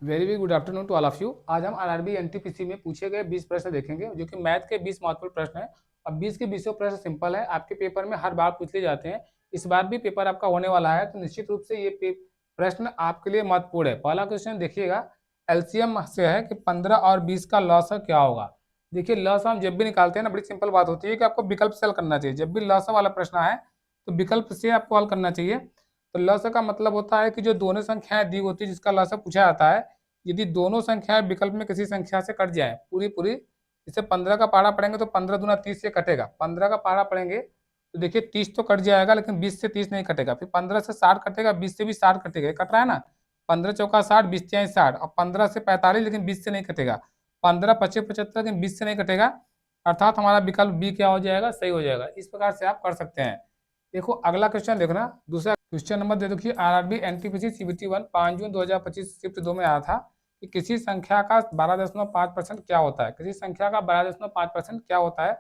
Very very good afternoon to all of you. आज हम RRB NTPC में पूछे गए 20 प्रश्न देखेंगे, जो कि मैथ के 20 महत्वपूर्ण प्रश्न हैं। और 20 के 20 प्रश्न सिंपल है, आपके पेपर में हर बार पूछ लिए जाते हैं। इस बार भी पेपर आपका होने वाला है, तो निश्चित रूप से ये प्रश्न आपके लिए महत्वपूर्ण है। पहला क्वेश्चन देखिएगा, एलसीएम से है कि 15 और 20 का लॉस क्या होगा। देखिए, लॉस हम जब भी निकालते हैं ना, बड़ी सिंपल बात होती है कि आपको विकल्प से हल करना चाहिए। जब भी लॉस वाला प्रश्न आए तो विकल्प से आपको हल करना चाहिए। तो लॉस का मतलब होता है कि जो दोनों संख्याएं दी होती है जिसका लॉस पूछा जाता है, यदि दोनों संख्याएं विकल्प में किसी संख्या से कट जाए पूरी पूरी, जैसे 15 का पारा पढ़ेंगे तो 15 दूना 30 से कटेगा। 15 का पारा पढ़ेंगे तो देखिए 30 तो कट जाएगा, लेकिन 20 से 30 नहीं कटेगा। फिर 15 से 60 कटेगा, 20 से भी 60 कटेगा। कट रहा है ना, 15 चौका 60, 20 तिहाई 60, और 15 से 45, लेकिन 20 से नहीं कटेगा। 15 पच्चीस 75, लेकिन 20 से नहीं कटेगा। अर्थात हमारा विकल्प बी क्या हो जाएगा, सही हो जाएगा। इस प्रकार से आप कर सकते हैं। देखो अगला क्वेश्चन देखना, दूसरा क्वेश्चन नंबर दे देखिए, आरआरबी एनटीपीसी सीबीटी 1 5 जून 2025 शिफ्ट 2 में आया था कि किसी संख्या का 12.5% क्या होता है। किसी संख्या का 12.5% क्या होता है।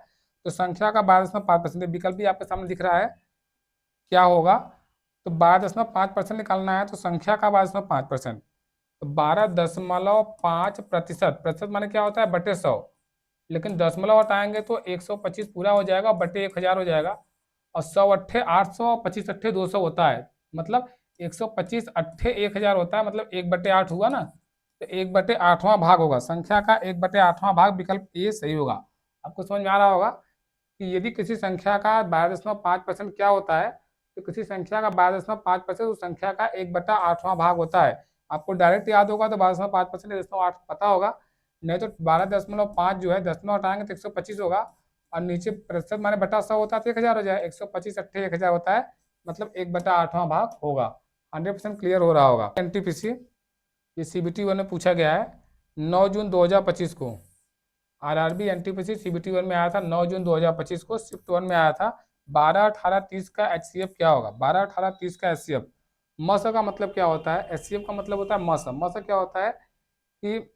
तो संख्या का 12.5% विकल्प भी आपके सामने दिख रहा है, क्या होगा। तो 12.5% निकालना है, तो संख्या का 12.5%, तो 12.5%। प्रतिशत माने क्या होता है, बटे 100। लेकिन दशमलव हटाएंगे तो 125 पूरा हो जाएगा, बटे 1000 हो जाएगा। और 100 अट्ठे 800, 25 अट्ठे 200 होता है। मतलब 125 अट्ठे 1000 होता है, मतलब 1/8 हुआ ना। तो 1/8वां भाग होगा, संख्या का 1/8वां भाग, विकल्प ए सही होगा। आपको समझ में आ रहा होगा कि यदि किसी संख्या का 12.5% क्या होता है, तो किसी संख्या का 12.5% उस संख्या का 1/8वां भाग होता है। आपको डायरेक्ट याद होगा तो 12.5% 1.8 पता होगा, नहीं तो 12.5 जो है दशमलव हटाएंगे तो 125 होगा। और नीचे प्रतिशत माने बटा 100 होता है तो 1000 हो जाए, 125 अट्ठे 1000 होता है, मतलब 1/8वां भाग होगा। 100% क्लियर हो रहा होगा। एनटीपीसी ये सीबीटी 1 में पूछा गया है 9 जून 2025 को। आरआरबी एनटीपीसी सीबीटी 1 में आया था 9 जून 2025 को, शिफ्ट 1 में आया था। 12 18 30 का एचसीएफ क्या होगा। 12 18 30 का एचसीएफ, मस का मतलब क्या होता है, एचसीएफ का मतलब होता है मस। मस क्या होता है कि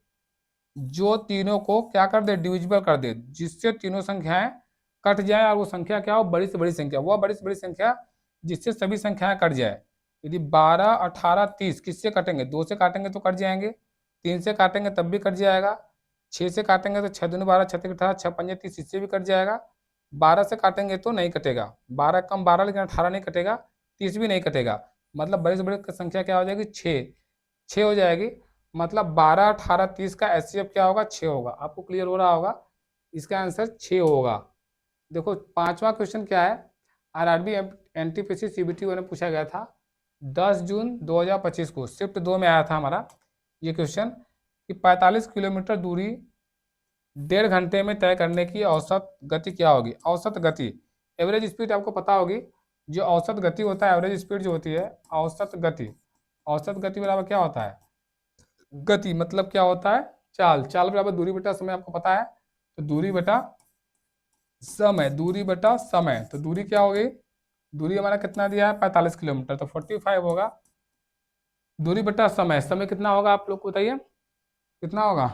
जो तीनों को क्या कर दे, डिविजिबल कर दे, जिससे तीनों संख्याएं कट जाए। और वो संख्या क्या हो, बड़ी से बड़ी संख्या, वह बड़ी से बड़ी संख्या जिससे सभी संख्याएं कट जाए। यदि 12 18 30 किससे कटेंगे, 2 से काटेंगे तो कट जाएंगे, 3 से काटेंगे तब भी कट जाएगा, 6 से काटेंगे तो 6 दूनी 12, 6 18, 6 पंजे 30, इससे भी कट जाएगा। 12 से काटेंगे तो नहीं कटेगा, 12 कम 12, लेकिन 18 नहीं कटेगा, 30 भी नहीं कटेगा। मतलब बड़ी से बड़ी संख्या क्या हो जाएगी, 6 6 हो जाएगी। मतलब 12 18 30 का एचसीएफ क्या होगा, 6 होगा। आपको क्लियर हो रहा होगा, इसका आंसर 6 होगा। देखो पांचवा क्वेश्चन क्या है, आरआरबी एनटीपीसी सीबीटी में पूछा गया था 10 जून 2025 को, शिफ्ट 2 में आया था हमारा ये क्वेश्चन कि 45 किलोमीटर दूरी 1.5 घंटे में तय करने की औसत गति क्या होगी। औसत गति, एवरेज स्पीड आपको पता होगी। जो औसत गति होता है, एवरेज स्पीड जो होती है, औसत गति, औसत गति बराबर क्या होता है, गति मतलब क्या होता है, चाल। चाल बराबर दूरी बटा समय, आपको पता है। तो दूरी बटा समय, दूरी बटा समय, तो दूरी क्या होगी, दूरी हमारा कितना दिया है 45 किलोमीटर, तो 45 होगा। दूरी बटा समय, समय कितना होगा आप लोग को बताइए, कितना होगा।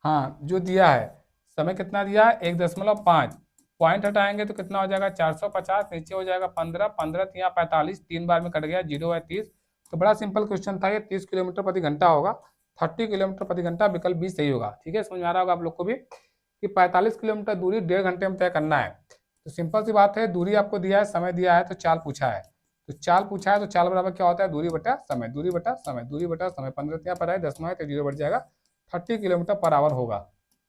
हाँ जो दिया है, समय कितना दिया है 1.5, पॉइंट हटाएंगे तो कितना हो जाएगा 450, नीचे हो जाएगा 15, 15 या 45, 3 बार में कट गया, 0 है 30। तो बड़ा सिंपल क्वेश्चन था ये, 30 किलोमीटर प्रति घंटा होगा, 30 किलोमीटर प्रति घंटा, विकल्प भी सही होगा। ठीक है, समझ में आ रहा होगा आप लोग को भी कि 45 किलोमीटर दूरी 1.5 घंटे में तय करना है। तो सिंपल सी बात है, दूरी आपको दिया है, समय दिया है, तो चाल पूछा है। तो चाल पूछा है तो चाल बराबर क्या होता है, दूरी बटा समय, दूरी बटा समय, दूरी बटा समय। 15 यहाँ पर है, 10 है तो 0 बढ़ जाएगा, 30 किलोमीटर पर आवर होगा।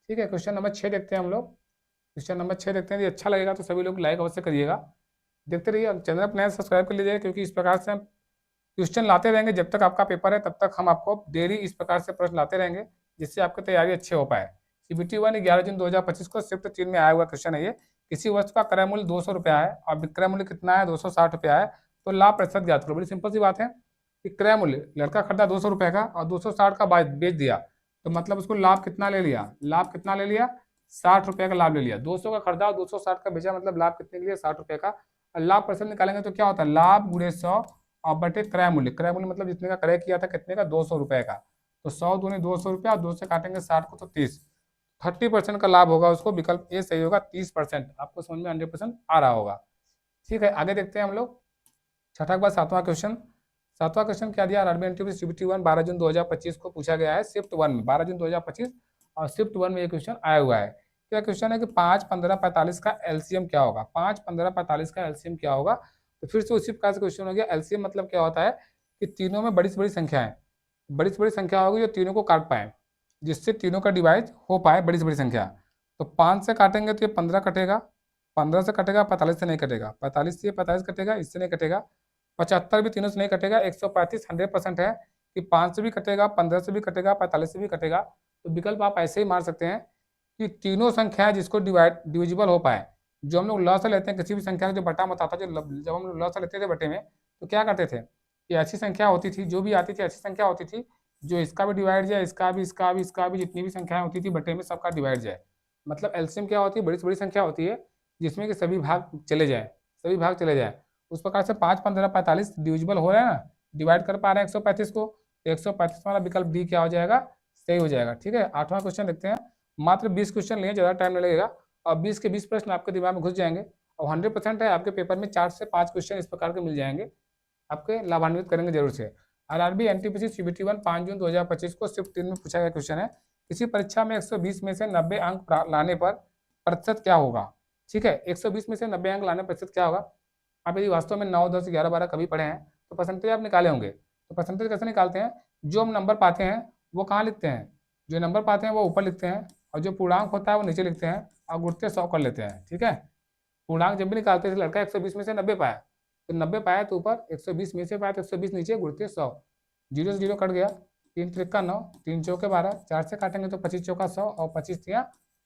ठीक है, क्वेश्चन नंबर 6 देखते हैं हम लोग। क्वेश्चन नंबर 6 देखते हैं, यदि अच्छा लगेगा तो सभी लोग लाइक अवश्य करिएगा। देखते रहिए, चैनल पर नया सब्सक्राइब कर लीजिएगा, क्योंकि इस प्रकार से हम क्वेश्चन लाते रहेंगे। जब तक आपका पेपर है तब तक हम आपको डेली इस प्रकार से प्रश्न लाते रहेंगे, जिससे आपकी तैयारी अच्छी हो पाए। सीबीटी 1 11 जून 2025 को शिफ्ट 3 में आया हुआ क्वेश्चन है ये। किसी वस्तु का क्रय मूल्य 200 रुपया है और विक्रय मूल्य कितना है, 260 रुपया है, तो लाभ प्रतिशत ज्ञात करो। बड़ी सिंपल सी बात है कि क्रय मूल्य, लड़का खरीदा 200 रुपये का और 260 का बेच दिया, तो मतलब उसको लाभ कितना ले लिया, लाभ कितना ले लिया, 60 रुपये का लाभ ले लिया। 200 का खरीदा और 260 का बेचा, मतलब लाभ कितने के लिए, 60 रुपये का। और लाभ प्रतिशत निकालेंगे तो क्या होता है, लाभ गुणे 100 और बटे क्रय मूल्य। क्रय मूल्य मतलब जितने का क्रय किया था, कितने का, 200 रुपये का। तो 100 दूनी 200 रुपया, 2 से काटेंगे 60 को तो 30, 30% का लाभ होगा उसको, विकल्प ए सही होगा। 30%, आपको समझ में 100% आ रहा होगा। ठीक है, आगे देखते हैं हम लोग। छठा के बाद 7वां क्वेश्चन, सातवां क्वेश्चन क्या दिया, आरआरबी एनटीपीसी सीबीटी 1 12 जून 2025 को पूछा गया है शिफ्ट 1 में, 12 जून 2025 और शिफ्ट 1 में ये क्वेश्चन आया हुआ है। क्या क्वेश्चन है कि 5 15 45 का एलसीएम क्या होगा, 5 15 45 का एलसीएम क्या होगा। तो फिर से उसी प्रकार से क्वेश्चन हो गया। एलसीएम मतलब क्या होता है कि तीनों में बड़ी से बड़ी संख्या है, बड़ी से बड़ी संख्या होगी जो तीनों को काट पाए, जिससे तीनों का डिवाइड हो पाए बड़ी से बड़ी संख्या। तो 5 से काटेंगे तो ये 15 कटेगा, 15 से कटेगा, 45 से नहीं कटेगा, 45 से 45 कटेगा, इससे नहीं कटेगा, 75 भी तीनों से नहीं कटेगा, 135 100% है कि 5 से भी कटेगा, 15 से भी कटेगा, 45 से भी कटेगा। तो विकल्प आप ऐसे ही मार सकते हैं कि तीनों संख्याएं जिसको डिविजिबल हो पाए। जो हम लोग लॉस लेते हैं किसी भी संख्या का, जो बटा मत आता था, जब हम लोग लॉस लेते थे बटे में, तो क्या करते थे कि ऐसी संख्या होती थी, जो भी आती थी ऐसी संख्या होती थी जो इसका भी डिवाइड जाए, इसका भी, इसका भी, इसका भी, जितनी भी संख्याएं होती थी बटे में सबका डिवाइड जाए। मतलब एलसीएम क्या होती है, बड़ी से बड़ी संख्या होती है जिसमें कि सभी भाग चले जाए, सभी भाग चले जाए। उस प्रकार से 5 15 45 डिविजिबल हो रहा है ना, डिवाइड कर पा रहे हैं 135 को, तो 135 वाला विकल्प डी क्या हो जाएगा, सही हो जाएगा। ठीक है, 8वां क्वेश्चन देखते हैं। मात्र 20 क्वेश्चन लिए, ज़्यादा टाइम नहीं लगेगा और 20 के 20 प्रश्न आपके दिमाग में घुस जाएंगे और 100% है आपके पेपर में 4 से 5 क्वेश्चन इस प्रकार के मिल जाएंगे, आपके लाभान्वित करेंगे जरूर से। आरआरबी एनटीपीसी सीबीटी 1 5 जून 2025 को शिफ्ट 3 में पूछा गया क्वेश्चन है, किसी परीक्षा में 120 में से 90 अंक लाने पर प्रतिशत क्या होगा। ठीक है, 120 में से 90 अंक लाने पर प्रतिशत क्या होगा। आप यदि वास्तव में 9 10 11 12 कभी पढ़े हैं तो परसेंटेज आप निकाले होंगे। तो परसेंटेज कैसे निकालते हैं, जो हम नंबर पाते हैं वो कहाँ लिखते हैं, जो नंबर पाते हैं वो ऊपर लिखते हैं और जो पूर्णांक होता है वो नीचे लिखते हैं और गुणते 100 कर लेते हैं। ठीक है, पूर्णांक जब भी निकालते हैं, लड़का 120 में से 90 पाया तो 90 पाया तो ऊपर, 120 में से पाया तो 120 नीचे, गुणते 100, 0 से 0 कट गया, 3 त्रिका 9, 3 चौके 12, 4 से काटेंगे तो 25 चौका 100 और 25 तिया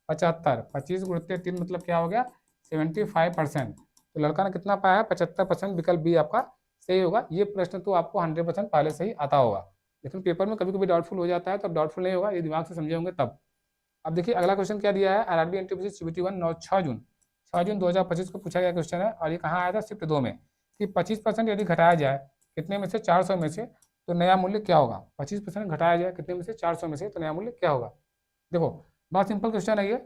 75, 25 गुणते 3 मतलब क्या हो गया 75%। तो लड़का ने कितना पाया है 75%, विकल्प बी आपका सही होगा। ये प्रश्न तो आपको 100% पहले से ही आता होगा, लेकिन पेपर में कभी कभी डाउटफुल हो जाता है, तब डाउटफुल नहीं होगा, ये दिमाग से समझे होंगे तब। अब देखिए अगला क्वेश्चन क्या दिया है, आरआरबी एनटीपीसी सीबीटी 1 6 जून 2025 को पूछा गया क्वेश्चन है और ये कहाँ आया था शिफ्ट 2 में, कि 25% यदि घटाया जाए कितने में से 400 में से तो नया मूल्य क्या होगा। 25% घटाया जाए कितने में से 400 में से तो नया मूल्य क्या होगा। देखो बहुत सिंपल क्वेश्चन है ये,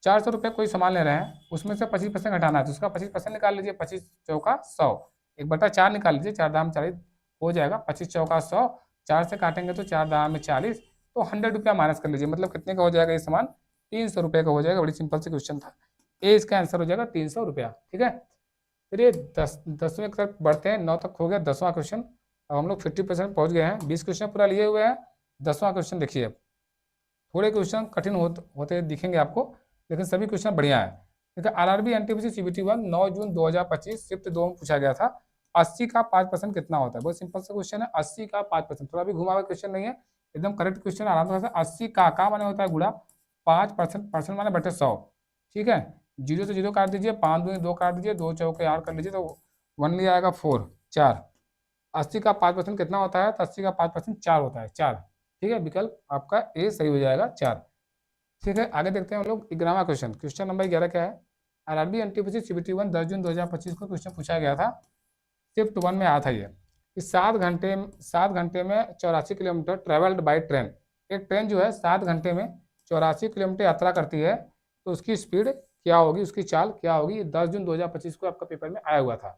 400 रुपये कोई सामान ले रहे हैं, उसमें से 25% घटाना है तो उसका 25% निकाल लीजिए, 25 चौका 100, 1/4 निकाल लीजिए, 4 दाम 40 हो जाएगा, 25 चौका 100, 4 से काटेंगे तो 4 दाम में 40, तो 100 रुपया माइनस कर लीजिए, मतलब कितने का हो जाएगा ये सामान, 300 रुपये का हो जाएगा। बड़ी सिंपल से क्वेश्चन था, ए इसका आंसर हो जाएगा 300 रुपया। ठीक है, फिर ये 10वें तक बढ़ते हैं, 9 तक हो गया 10वां क्वेश्चन। अब हम लोग 50% पहुंच गए हैं, 20 क्वेश्चन पूरा लिए हुए हैं। 10वां क्वेश्चन देखिए, अब थोड़े क्वेश्चन कठिन होते दिखेंगे आपको, लेकिन सभी क्वेश्चन बढ़िया है। देखिए आरआरबी एनटीपीसी सीबीटी 1 9 जून 2025 शिफ्ट 2 में पूछा गया था, 80 का 5% कितना होता है। बहुत सिंपल सा क्वेश्चन है, 80 का 5%, थोड़ा भी घुमा हुआ क्वेश्चन नहीं है, एकदम करेक्ट क्वेश्चन आराम से। 80 का माने होता है गुणा 5%, परसेंट माने बटे 100। ठीक है, 0 से 0 काट दीजिए, 5 दूनी 2 काट दीजिए, 2 चौके 8 कर लीजिए तो 1 लिया आएगा 4। 80 का 5% कितना होता है, तो 80 का 5% 4 होता है, 4। ठीक है, विकल्प आपका ए सही हो जाएगा 4। ठीक है, आगे देखते हैं हम लोग 11वां क्वेश्चन। क्वेश्चन नंबर 11 क्या है, आरआरबी एनटीपीसी सीबीटी 1 10 जून 2025 को क्वेश्चन पूछा गया था, शिफ्ट 1 में आया था ये, कि 7 घंटे में 84 किलोमीटर ट्रेवल्ड बाई ट्रेन। एक ट्रेन जो है 7 घंटे में 84 किलोमीटर यात्रा करती है, तो उसकी स्पीड क्या होगी, उसकी चाल क्या होगी। 10 जून 2025 को आपका पेपर में आया हुआ था।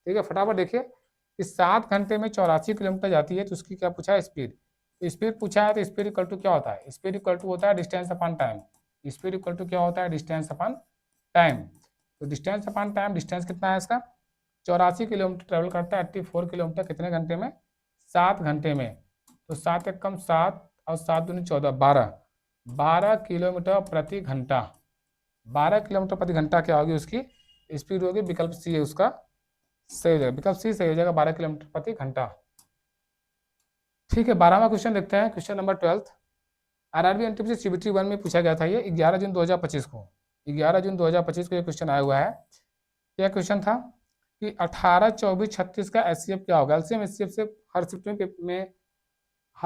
ठीक है, फटाफट देखिए कि 7 घंटे में 84 किलोमीटर जाती है तो उसकी क्या पूछा है, स्पीड। तो स्पीड पूछा है तो स्पीड इक्वल टू क्या होता है, स्पीड इक्वल टू होता है distance upon time. Speed equal to क्या होता है, डिस्टेंस अपॉन टाइम। तो डिस्टेंस अपॉन टाइम, डिस्टेंस कितना है इसका 84 किलोमीटर ट्रेवल करता है, 84 किलोमीटर कितने घंटे में, 7 घंटे में। तो 7 एक कम 7 और 7 दूनी 14, 12 किलोमीटर प्रति घंटा। 12 किलोमीटर प्रति घंटा क्या होगी उसकी स्पीड होगी, विकल्प सी है उसका सही हो जाएगा, विकल्प सी सही हो जाएगा, 12 किलोमीटर प्रति घंटा। ठीक है, 12वां क्वेश्चन देखते हैं, question number 12। RRB NTPC CBT 1 में पूछा गया था ये 11 जून 2025 को, 11 जून 2025 को ये क्वेश्चन आया हुआ है। क्या क्वेश्चन था कि 18 24 36 का एचसीएफ क्या होगा। एलसीएम एचसीएफ से हर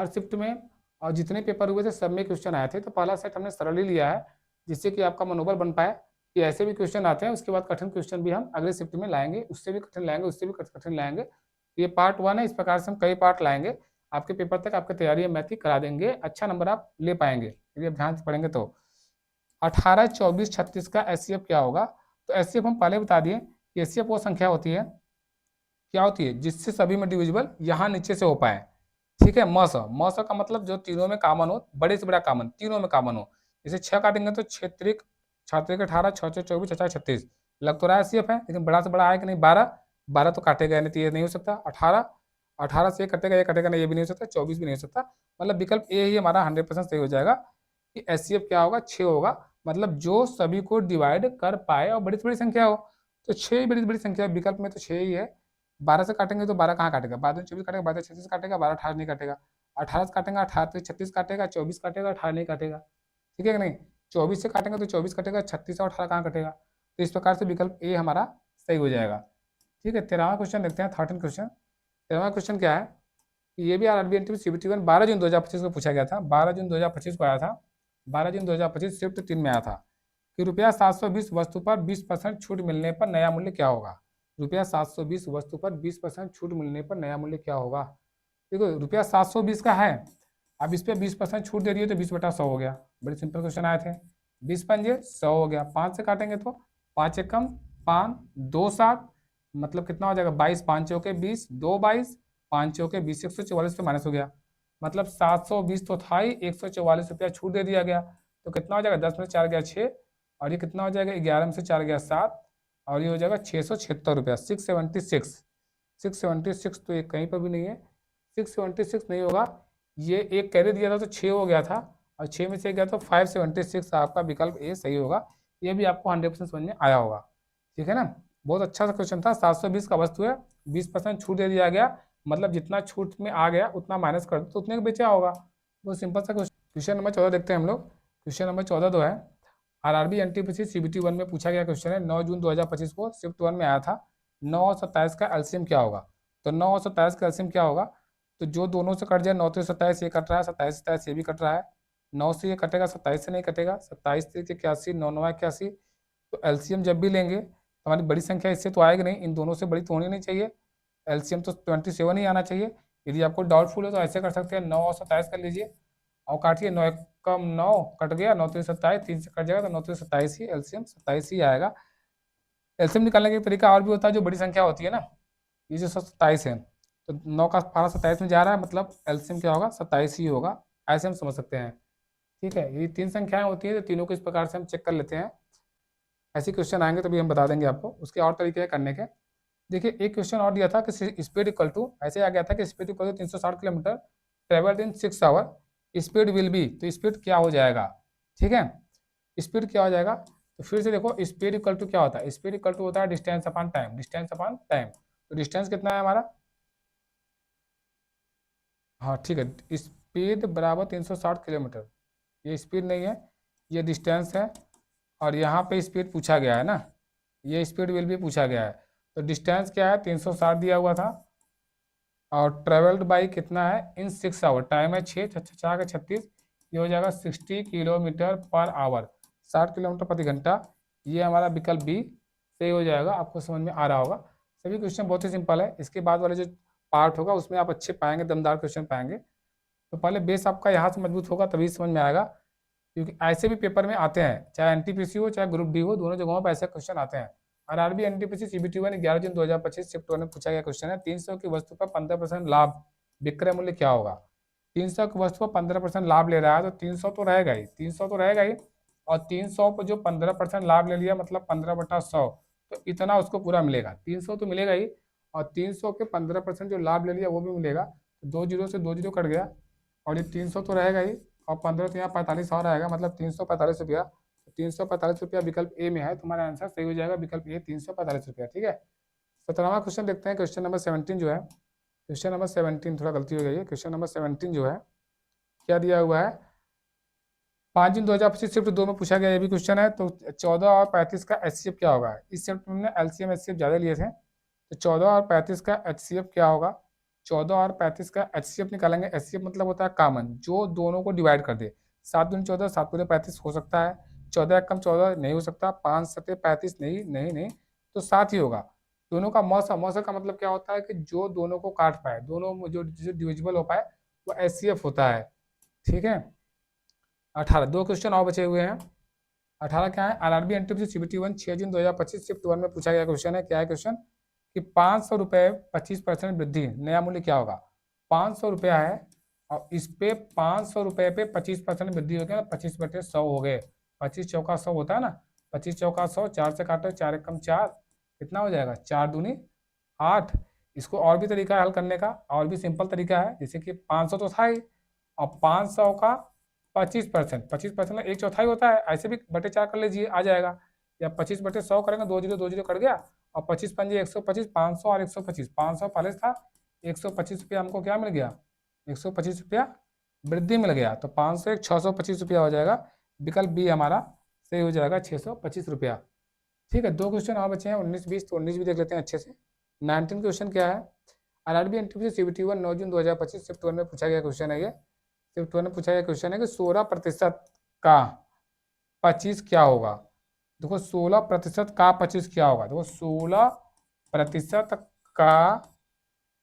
शिफ्ट में और जितने पेपर हुए थे सब में क्वेश्चन आए थे, तो पहला सेट हमने सरल ही लिया है जिससे कि आपका मनोबल बन पाए कि ऐसे भी क्वेश्चन आते हैं। उसके बाद कठिन क्वेश्चन भी हम अगले शिफ्ट में लाएंगे, उससे भी कठिन लाएंगे, उससे भी कठिन लाएंगे। ये पार्ट 1 है, इस प्रकार से हम कई पार्ट लाएंगे, आपके पेपर तक आपकी तैयारी मैथ की करा देंगे, अच्छा नंबर आप ले पाएंगे यदि आप ध्यान से पढ़ेंगे तो। 18 24 36 का एचसीएफ क्या होगा। तो एचसीएफ हम पहले बता दिए कि एचसीएफ वो संख्या होती है क्या होती है, जिससे सभी में डिविजिबल यहाँ नीचे से हो पाए। ठीक है, म स का मतलब जो तीनों में कॉमन हो, बड़े से बड़ा कॉमन, तीनों में कॉमन हो। जैसे 6 काटेंगे तो 6 त्रिक 6 त्रिक 18, 6 6 24, 6 36, लग तो रहा है सीएफ है, लेकिन बड़ा से बड़ा है कि नहीं, 12, 12 तो काटेगा नहीं तो ये नहीं हो सकता। 18, 18 से ये कटेगा, ये कटेगा नहीं, ये भी नहीं हो सकता। 24 भी नहीं हो सकता। मतलब विकल्प ए ही हमारा 100% सही हो जाएगा कि एचसीएफ क्या होगा, 6 होगा। मतलब जो सभी को डिवाइड कर पाए और बड़ी से बड़ी संख्या हो, तो 6 ही बड़ी से बड़ी संख्या है। विकल्प में तो 6 ही है। 12 से काटेंगे तो 12 कहाँ काटेगा, 12 24 काटेगा, 12 36 काटेगा, 12 18 नहीं काटेगा। 18 से काटेंगे 18 36 काटेगा, 24 काटेगा, 18 नहीं काटेगा। ठीक है कि नहीं। 24 से काटेंगे तो 24 कटेगा, 36 और 18 कहाँ कटेगा। तो इस प्रकार से विकल्प ए हमारा सही हो जाएगा। ठीक है, 13वां क्वेश्चन देखते हैं, 13 क्वेश्चन। 13वां क्वेश्चन क्या है, ये भी आरआरबी एनटीपीसी सीबीटी 1 12 जून 2025 को पूछा गया था। 12 जून 2025 को आया था। 12 जून 2025 शिफ्ट 3 में आया था कि रुपया 720 वस्तु पर 20% छूट मिलने पर नया मूल्य क्या होगा। रुपया 720 वस्तु पर 20% छूट मिलने पर नया मूल्य क्या होगा। देखो रुपया 720 का है, अब इस पर 20% छूट दे रही है तो 20/100 हो गया। बड़े सिंपल क्वेश्चन आए थे। 20 पंजे 100 हो गया। 5 से काटेंगे तो 5 एकम 5, 2 7, मतलब कितना हो जाएगा 22, 5 चौके 20, 2 22, 5 चौके 20, 144 पे माइनस हो गया। मतलब 720 तो था ही, 144 रुपया छूट दे दिया गया। तो कितना हो जाएगा, 10 में 4 गया 6, और ये कितना हो जाएगा, 11 में से 4 गया 7, और ये हो जाएगा 676 रुपया, 676। 676 तो ये कहीं पर भी नहीं है, 676 नहीं होगा। ये एक कैरी दिया था तो 6 हो गया था, और 6 में से गया तो 576। आपका विकल्प ए सही होगा। ये भी आपको 100% समझ में आया होगा। ठीक है ना, बहुत अच्छा सा क्वेश्चन था। 720 का वस्तु है, 20% छूट दे दिया गया, मतलब जितना छूट में आ गया उतना माइनस कर दो तो उतने का बेचा होगा। बहुत सिंपल सा क्वेश्चन। क्वेश्चन नंबर 14 देखते हैं हम लोग। क्वेश्चन नंबर 14 जो है आरआरबी एनटीपीसी सीबीटी 1 में पूछा गया क्वेश्चन है। 9 जून 2025 को शिफ्ट 1 में आया था। 9 और 27 का एलसीएम क्या होगा। तो 9 और 27 का एलसीएम क्या होगा, तो जो दोनों से कट जाए, 9 से 27 ये कट रहा है, 27 से 27 ये भी कट रहा है। 9 से ये कटेगा, 27 से नहीं कटेगा। 27 से 81, 9 9 81। तो एलसीएम जब भी लेंगे तो हमारी बड़ी संख्या इससे तो आएगी नहीं, इन दोनों से बड़ी तो होनी नहीं चाहिए। एलसीएम तो 27 ही आना चाहिए। यदि आपको डाउटफुल है तो ऐसे कर सकते हैं, 9 और 27 कर लीजिए और काटिए। 9 कम 9 कट गया, 9 3 27, 3 से कट जाएगा तो 9 3 27 ही, एलसीएम 27 ही आएगा। एलसीएम निकालने का तरीका और भी होता है, जो बड़ी संख्या होती है ना, ये जो 27 है, तो 9 का पारा 27 में जा रहा है, मतलब एलसीएम क्या होगा, 27 ही होगा। ऐसे हम समझ सकते हैं। ठीक है, ये 3 संख्याएं होती हैं तो तीनों को इस प्रकार से हम चेक कर लेते हैं। ऐसे क्वेश्चन आएंगे तभी हम बता देंगे आपको। उसके और तरीके हैं करने के। देखिए एक क्वेश्चन और दिया था कि स्पीड इक्वल टू, ऐसे आ गया था कि speed equal to 360 kilometre travelled in 6 hour, speed will be, तो स्पीड क्या हो जाएगा। ठीक है, स्पीड क्या हो जाएगा, तो फिर से देखो स्पीड इक्वल टू क्या होता है, स्पीड इक्वल टू होता है distance upon time, distance upon time. तो डिस्टेंस कितना है हमारा, हाँ ठीक है, स्पीड बराबर 360 किलोमीटर, ये स्पीड नहीं है, ये डिस्टेंस है, और यहाँ पे स्पीड पूछा गया है ना, ये स्पीड विल भी पूछा गया है। तो डिस्टेंस क्या है, 360 दिया हुआ था, और ट्रेवल्ड बाई कितना है इन 6 आवर, टाइम है 6 4 का 36, ये हो जाएगा 60 किलोमीटर पर आवर, 60 किलोमीटर प्रति घंटा। ये हमारा विकल्प बी सही हो जाएगा। आपको समझ में आ रहा होगा। सभी क्वेश्चन बहुत ही सिंपल है। इसके बाद वाले जो पार्ट होगा उसमें आप अच्छे पाएंगे, दमदार क्वेश्चन पाएंगे। तो पहले बेस आपका यहाँ से मजबूत होगा तभी समझ में आएगा, क्योंकि ऐसे भी पेपर में आते हैं, चाहे एनटीपीसी हो चाहे ग्रुप डी हो, दोनों जगहों पर ऐसे क्वेश्चन आते हैं। आरआरबी एनटीपीसी सीबीटी 1 11 जून 2025 शिफ्ट 1 में पूछा गया क्वेश्चन है। 300 की वस्तु पर 15% लाभ, विक्रय मूल्य क्या होगा। 300 की वस्तु पर 15% लाभ ले रहा है तो 300 तो रहेगा ही, 300 तो रहेगा ही, और 300 पर जो 15% लाभ ले लिया मतलब 15/100, तो इतना उसको पूरा मिलेगा। 300 तो मिलेगा ही, और 300 के 15% जो लाभ ले लिया वो भी मिलेगा। तो 2 जीरो से 2 जीरो कट गया, और ये 300 तो रहेगा ही, और 15 तो यहाँ 45 और आएगा, मतलब 345 रुपया। 345 रुपया विकल्प ए में है, तुम्हारा आंसर सही हो जाएगा विकल्प ए, 345 रुपया। ठीक है, 17वां क्वेश्चन देखते हैं। क्वेश्चन नंबर 17 जो है, क्वेश्चन नंबर 17 थोड़ा गलती हो गई है। क्वेश्चन नंबर 17 जो है क्या दिया हुआ है, 5 जून 2025 शिफ्ट 2 में पूछा गया ये भी क्वेश्चन है। तो 14 और 35 का एचसीएफ क्या होगा। इस शिफ्ट में हमने एलसीएम एचसीएफ ज्यादा लिए थे, तो 14 और 35 का एचसीएफ क्या होगा। 14 और 35 का एचसीएफ निकालेंगे। एचसीएफ मतलब होता है कॉमन, जो दोनों को डिवाइड कर दे। 7 दूनी 14, 7 दूनी 35 हो सकता है, 14 कम 14 नहीं हो सकता, 5 सत्ते 35 नहीं नहीं नहीं, तो 7 ही होगा। दोनों का मौसा, मौसा का मतलब क्या होता है कि जो दोनों को काट पाए, दोनों में जो डिविजिबल हो पाए वो एचसीएफ होता है। ठीक है, 18 दो क्वेश्चन और बचे हुए हैं। 18 क्या है, आरआरबी एनटीपीसी सीबीटी 1 6 जून 2025 शिफ्ट 1 में पूछा गया क्वेश्चन है। क्या है क्वेश्चन, कि 500 रुपये 25% वृद्धि, नया मूल्य क्या होगा? 500 रुपया है और इस पे 500 रुपये पे 25% वृद्धि हो गया, 25/100 हो गए। 25 चौका 100 होता है ना, 25 चौका 100, 4 से काटो, 4 एकम 4, कितना हो जाएगा? 4 दूनी 8। इसको और भी तरीका है हल करने का, और भी सिंपल तरीका है, जैसे कि 500 तो था ही, और 500 का 25%, 25% एक चौथाई होता है, ऐसे भी बटे 4 कर लीजिए, आ जाएगा। या 25/100 करेंगे, 2 जीरो कट गया, और 25 पंजे 125, 500 और 125, 500 पहले था, 125 रुपया हमको क्या मिल गया? 125 रुपया वृद्धि मिल गया, तो 500 एक 625 रुपया हो जाएगा। विकल्प बी हमारा सही हो जाएगा, 625 रुपया। ठीक है, 2 क्वेश्चन और बचे हैं, 19-20, तो 19 भी देख लेते हैं अच्छे से। 19 क्वेश्चन क्या है? आरआरबी एनटीपीसी सीबीटी 1 9 जून 2025 शिफ्ट 1 में पूछा गया क्वेश्चन है ये। शिफ्ट 1 में पूछा गया क्वेश्चन है कि 16% का 25 क्या होगा? देखो 16% का 25 क्या होगा? देखो 16% का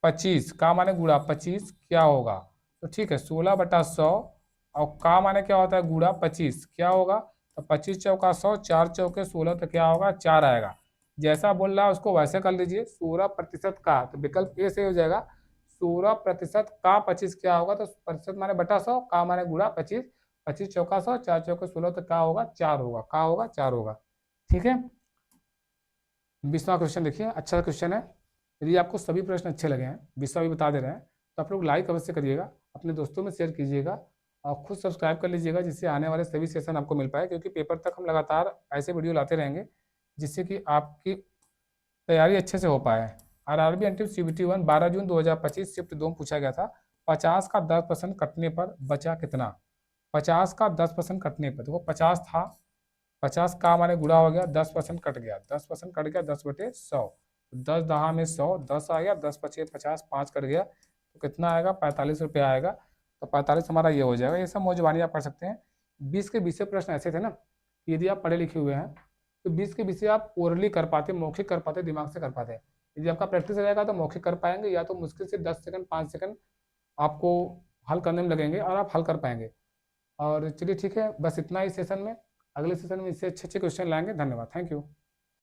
25 का माने गुणा 25 क्या होगा? तो ठीक है, 16/100 और का माने क्या होता है? गुणा 25 क्या होगा? तो 25 चौका 100, 4 चौके 16, तो क्या होगा? 4 आएगा। जैसा बोल रहा है उसको वैसे कर लीजिए। 16% का, तो विकल्प ए से हो जाएगा। 16% का 25 क्या होगा? तो प्रतिशत माने बटा 100, का माने गुणा 25, 25 चौका 100, 4 चौके 16, तो क्या होगा? 4 होगा। का होगा? 4 होगा। ठीक है, 20वां क्वेश्चन देखिए, अच्छा क्वेश्चन है। यदि आपको सभी प्रश्न अच्छे लगे हैं, 20वां भी बता दे रहे हैं, तो आप लोग लाइक अवश्य करिएगा, अपने दोस्तों में शेयर कीजिएगा, और खुद सब्सक्राइब कर लीजिएगा, जिससे आने वाले सभी सेशन आपको मिल पाए, क्योंकि पेपर तक हम लगातार ऐसे वीडियो लाते रहेंगे, जिससे कि आपकी तैयारी अच्छे से हो पाए। आरआरबी एनटीपीसी सीबीटी 1 12 जून 2025 शिफ्ट 2 में पूछा गया था, 50 का 10% कटने पर बचा कितना? 50 का 10% कटने पर, देखो 50 था, 50 का माने गुणा हो गया, 10% कट गया, 10% कट गया, 10/100, 10 दहा में 100, 10 आ गया, 10 पचे 50, 5 कट गया, तो कितना आएगा? 45 रुपया आएगा। तो 45 हमारा ये हो जाएगा। ये सब मौजवानी आप पढ़ सकते हैं। 20 के 20 प्रश्न ऐसे थे ना, कि यदि आप पढ़े लिखे हुए हैं तो 20 के 20 आप ओरली कर पाते, मौखिक कर पाते, दिमाग से कर पाते। यदि आपका प्रैक्टिस रहेगा तो मौखिक कर पाएंगे, या तो मुश्किल से 10 सेकंड 5 सेकंड आपको हल करने में लगेंगे और आप हल कर पाएंगे। और चलिए ठीक है, बस इतना ही सेशन में। अगले सेशन में इससे अच्छे अच्छे क्वेश्चन लाएंगे। धन्यवाद, थैंक यू।